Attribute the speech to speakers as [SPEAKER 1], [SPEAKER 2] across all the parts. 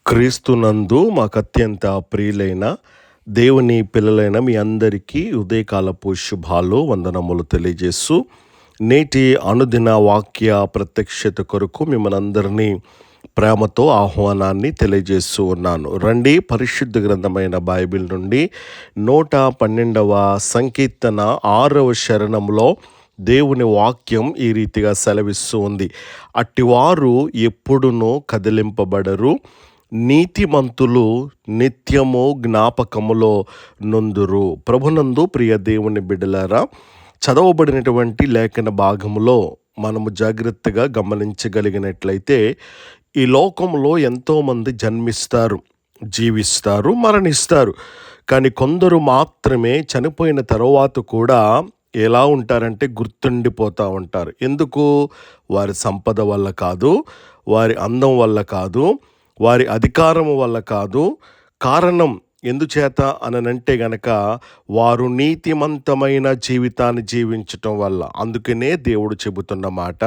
[SPEAKER 1] క్రీస్తునందు మాకు అత్యంత ప్రియులైన దేవుని పిల్లలైన మీ అందరికీ ఉదయకాలపు శుభాలు వందనములు తెలియజేస్తూ నేటి అనుదిన వాక్య ప్రత్యక్షత కొరకు మిమ్మల్ని అందరినీ ప్రేమతో ఆహ్వానాన్ని తెలియజేస్తూ ఉన్నాను. రండి, పరిశుద్ధ గ్రంథమైన బైబిల్ నుండి 112వ సంకీర్తన 6వ శరణంలో దేవుని వాక్యం ఈ రీతిగా సెలవిస్తూ ఉంది. అట్టివారు ఎప్పుడునూ కదిలింపబడరు, నీతిమంతులు నిత్యము జ్ఞాపకములో నుందురు. ప్రభునందు ప్రియ దేవుని బిడ్డలారా, చదవబడినటువంటి లేఖన భాగములో మనము జాగ్రత్తగా గమనించగలిగినట్లయితే ఈ లోకంలో ఎంతోమంది జన్మిస్తారు, జీవిస్తారు, మరణిస్తారు. కానీ కొందరు మాత్రమే చనిపోయిన తర్వాత కూడా ఎలా ఉంటారంటే గుర్తుండిపోతూ ఉంటారు. ఎందుకు? వారి సంపద వల్ల కాదు, వారి అందం వల్ల కాదు, వారి అధికారం వల్ల కాదు. కారణం ఎందుచేత అనంటే గనక వారు నీతిమంతమైన జీవితాన్ని జీవించటం వల్ల. అందుకనే దేవుడు చెబుతున్న మాట,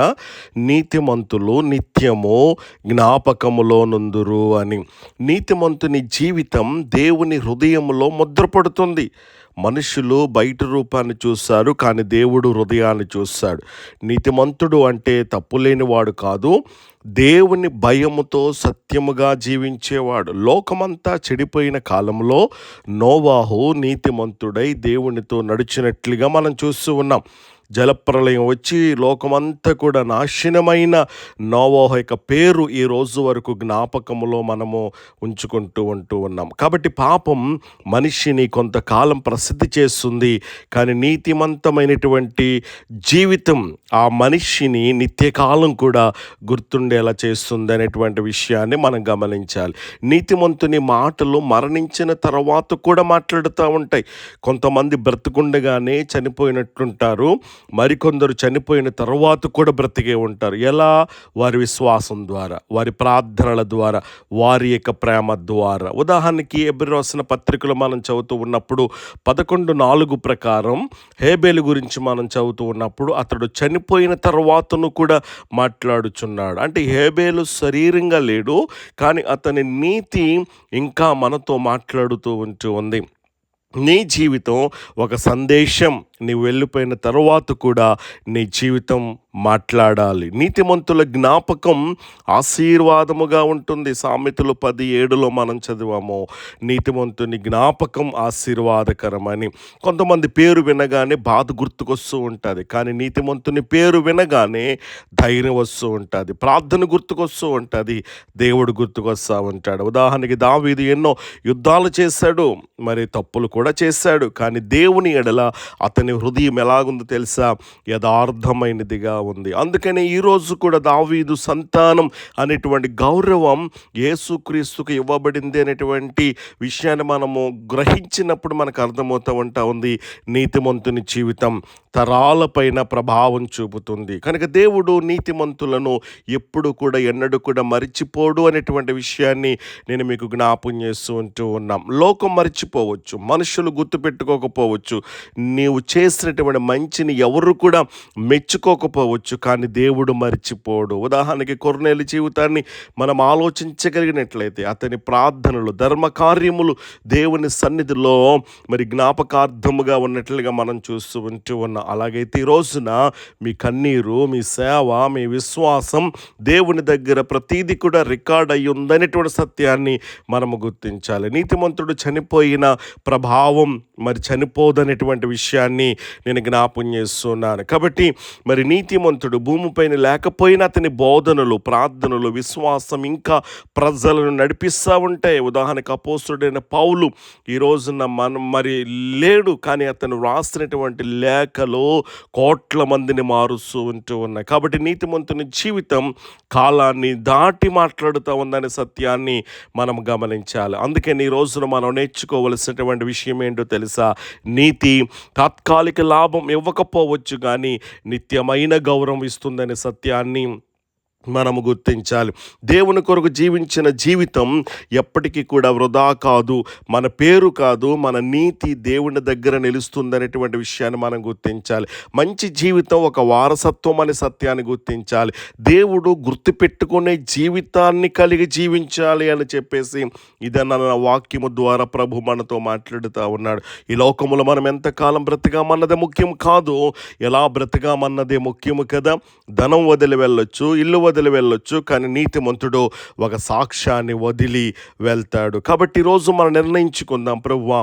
[SPEAKER 1] నీతిమంతులు నిత్యము జ్ఞాపకములో నుందురు అని. నీతిమంతుని జీవితం దేవుని హృదయంలో ముద్రపడుతుంది. మనుషులు బయట రూపాన్ని చూస్తారు, కానీ దేవుడు హృదయాన్ని చూస్తాడు. నీతిమంతుడు అంటే తప్పులేనివాడు కాదు, దేవుని భయముతో సత్యముగా జీవించేవాడు. లోకమంతా చెడిపోయిన కాలంలో నోవాహు నీతిమంతుడై దేవునితో నడిచినట్లుగా మనం చూస్తూ ఉన్నాం. జలప్రలయం వచ్చి లోకమంతా కూడా నాశనమైన నోవాహు యొక్క పేరు ఈ రోజు వరకు జ్ఞాపకములో మనము ఉంచుకుంటూ ఉన్నాం. కాబట్టి పాపం మనిషిని కొంతకాలం ప్రసిద్ధి చేస్తుంది, కానీ నీతిమంతమైనటువంటి జీవితం ఆ మనిషిని నిత్యకాలం కూడా గుర్తుండేలా చేస్తుంది అనేటువంటి విషయాన్ని మనం గమనించాలి. నీతిమంతుని మాటలు మరణించిన తర్వాత కూడా మాట్లాడుతూ ఉంటాయి. కొంతమంది బ్రతుకుండగానే చనిపోయినట్లుంటారు, మరికొందరు చనిపోయిన తర్వాత కూడా బ్రతికే ఉంటారు. ఎలా? వారి విశ్వాసం ద్వారా, వారి ప్రార్థనల ద్వారా, వారి యొక్క ప్రేమ ద్వారా. ఉదాహరణకి హెబ్రీ రాసిన పత్రికలు మనం చదువుతూ ఉన్నప్పుడు 11:4 ప్రకారం హేబేలు గురించి మనం చదువుతూ ఉన్నప్పుడు అతడు చనిపోయిన తర్వాతను కూడా మాట్లాడుచున్నాడు. అంటే హేబేలు శరీరంగా లేడు, కానీ అతని నీతి ఇంకా మనతో మాట్లాడుతూ ఉంది. నీ జీవితం ఒక సందేశం. నీవు వెళ్ళిపోయిన తర్వాత కూడా నీ జీవితం మాట్లాడాలి. నీతిమంతుల జ్ఞాపకం ఆశీర్వాదముగా ఉంటుంది. సామెతలు 10:7 మనం చదివాము, నీతిమంతుని జ్ఞాపకం ఆశీర్వాదకరమని. కొంతమంది పేరు వినగానే బాధ గుర్తుకొస్తూ ఉంటుంది, కానీ నీతిమంతుని పేరు వినగానే ధైర్యం వస్తూ ఉంటుంది, ప్రార్థన గుర్తుకొస్తూ ఉంటుంది, దేవుడు గుర్తుకొస్తూ ఉంటాడు. ఉదాహరణకి దావీదు ఎన్నో యుద్ధాలు చేశాడు, మరి తప్పులు కూడా చేశాడు, కానీ దేవుని ఎడల అతని హృదయం ఎలాగుందో తెలుసా? యథార్థమైనదిగా ఉంది. అందుకనే ఈరోజు కూడా దావీదు సంతానం అనేటువంటి గౌరవం యేసుక్రీస్తుకు ఇవ్వబడింది అనేటువంటి విషయాన్ని మనము గ్రహించినప్పుడు మనకు అర్థమవుతూ ఉంది. నీతిమంతుని జీవితం తరాలపైన ప్రభావం చూపుతుంది. కనుక దేవుడు నీతిమంతులను ఎప్పుడు కూడా ఎన్నడూ కూడా మరిచిపోడు అనేటువంటి విషయాన్ని నేను మీకు జ్ఞాపం చేస్తూ ఉన్నాం. లోకం మరిచిపోవచ్చు, మనుషులు గుర్తుపెట్టుకోకపోవచ్చు, నీవు చేసినటువంటి మంచిని ఎవరు కూడా మెచ్చుకోకపోవచ్చు, కానీ దేవుడు మరిచిపోడు. ఉదాహరణకి కొర్నేలి జీవితాన్ని మనం ఆలోచించగలిగినట్లయితే అతని ప్రార్థనలు, ధర్మకార్యములు దేవుని సన్నిధిలో మరి జ్ఞాపకార్థముగా ఉన్నట్లుగా మనం చూస్తూ ఉన్నాం. అలాగైతే ఈ రోజున మీ కన్నీరు, మీ సేవ, మీ విశ్వాసం దేవుని దగ్గర ప్రతీది కూడా రికార్డ్ అయ్యి ఉందనేటువంటి సత్యాన్ని మనము గుర్తించాలి. నీతిమంతుడు చనిపోయిన ప్రభావం మరి చనిపోదనేటువంటి విషయాన్ని నేను జ్ఞాపం చేస్తున్నాను. కాబట్టి మరి నీతిమంతుడు భూమిపైన లేకపోయినా అతని బోధనలు, ప్రార్థనలు, విశ్వాసం ఇంకా ప్రజలను నడిపిస్తూ ఉంటాయి. ఉదాహరణకు అపోస్తలుడైన పౌలు ఈ రోజున మనం మరి లేడు, కానీ అతను రాసినటువంటి లేఖలు కోట్ల మందిని మారుస్తూ ఉన్నాయి. కాబట్టి నీతిమంతుని జీవితం కాలాన్ని దాటి మాట్లాడుతూ ఉందనే సత్యాన్ని మనం గమనించాలి. అందుకని ఈ రోజున మనం నేర్చుకోవలసినటువంటి విషయం ఏంటో తెలుసా? నీతి తాత్కాలిక లాభం ఇవ్వకపోవచ్చు, కానీ నిత్యమైన గౌరవం ఇస్తుందనే సత్యాన్ని మనము గుర్తించాలి. దేవుని కొరకు జీవించిన జీవితం ఎప్పటికీ కూడా వృధా కాదు. మన పేరు కాదు, మన నీతి దేవుని దగ్గర నిలుస్తుందనేటువంటి విషయాన్ని మనం గుర్తించాలి. మంచి జీవితం ఒక వారసత్వం అనే సత్యాన్ని గుర్తించాలి. దేవుడు గుర్తుపెట్టుకునే జీవితాన్ని కలిగి జీవించాలి అని చెప్పేసి ఇదన్న వాక్యము ద్వారా ప్రభు మనతో మాట్లాడుతూ ఉన్నాడు. ఈ లోకములో మనం ఎంతకాలం బ్రతికామన్నదే ముఖ్యం కాదు, ఎలా బ్రతికామన్నదే ముఖ్యము కదా. ధనం వదిలి వెళ్ళొచ్చు, ఇల్లు వదిలి వెళ్ళొచ్చు, కానీ నీతిమంతుడు ఒక సాక్ష్యాన్ని వదిలి వెళ్తాడు. కాబట్టి ఈరోజు మనం నిర్ణయించుకుందాం, ప్రభువా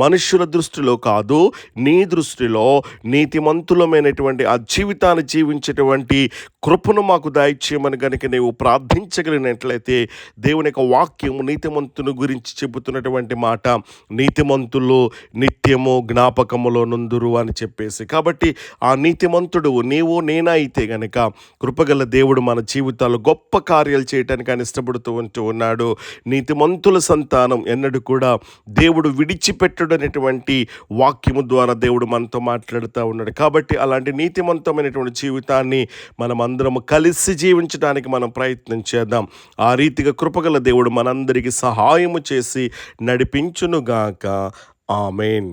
[SPEAKER 1] మనుషుల దృష్టిలో కాదు, నీ దృష్టిలో నీతిమంతులమైనటువంటి ఆ జీవితాన్ని జీవించేటువంటి కృపను మాకు దయచేయమని కనుక నీవు ప్రార్థించగలిగినట్లయితే దేవుని యొక్క వాక్యము నీతిమంతుని గురించి చెబుతున్నటువంటి మాట, నీతిమంతులు నిత్యము జ్ఞాపకములో నుందురు అని చెప్పేసి. కాబట్టి ఆ నీతిమంతుడు నీవు నేనా అయితే గనక కృపగల దేవుడు మన జీవితాల్లో గొప్ప కార్యాలు చేయటానికి ఆయన ఇష్టపడుతూ ఉన్నాడు. నీతిమంతుల సంతానం ఎన్నడూ కూడా దేవుడు విడిచిపెట్టడనేటువంటి వాక్యము ద్వారా దేవుడు మనతో మాట్లాడుతూ ఉన్నాడు. కాబట్టి అలాంటి నీతిమంతమైనటువంటి జీవితాన్ని మనం అందరం కలిసి జీవించడానికి మనం ప్రయత్నం చేద్దాం. ఆ రీతిగా కృపగల దేవుడు మనందరికీ సహాయము చేసి నడిపించునుగాక. ఆమేన్.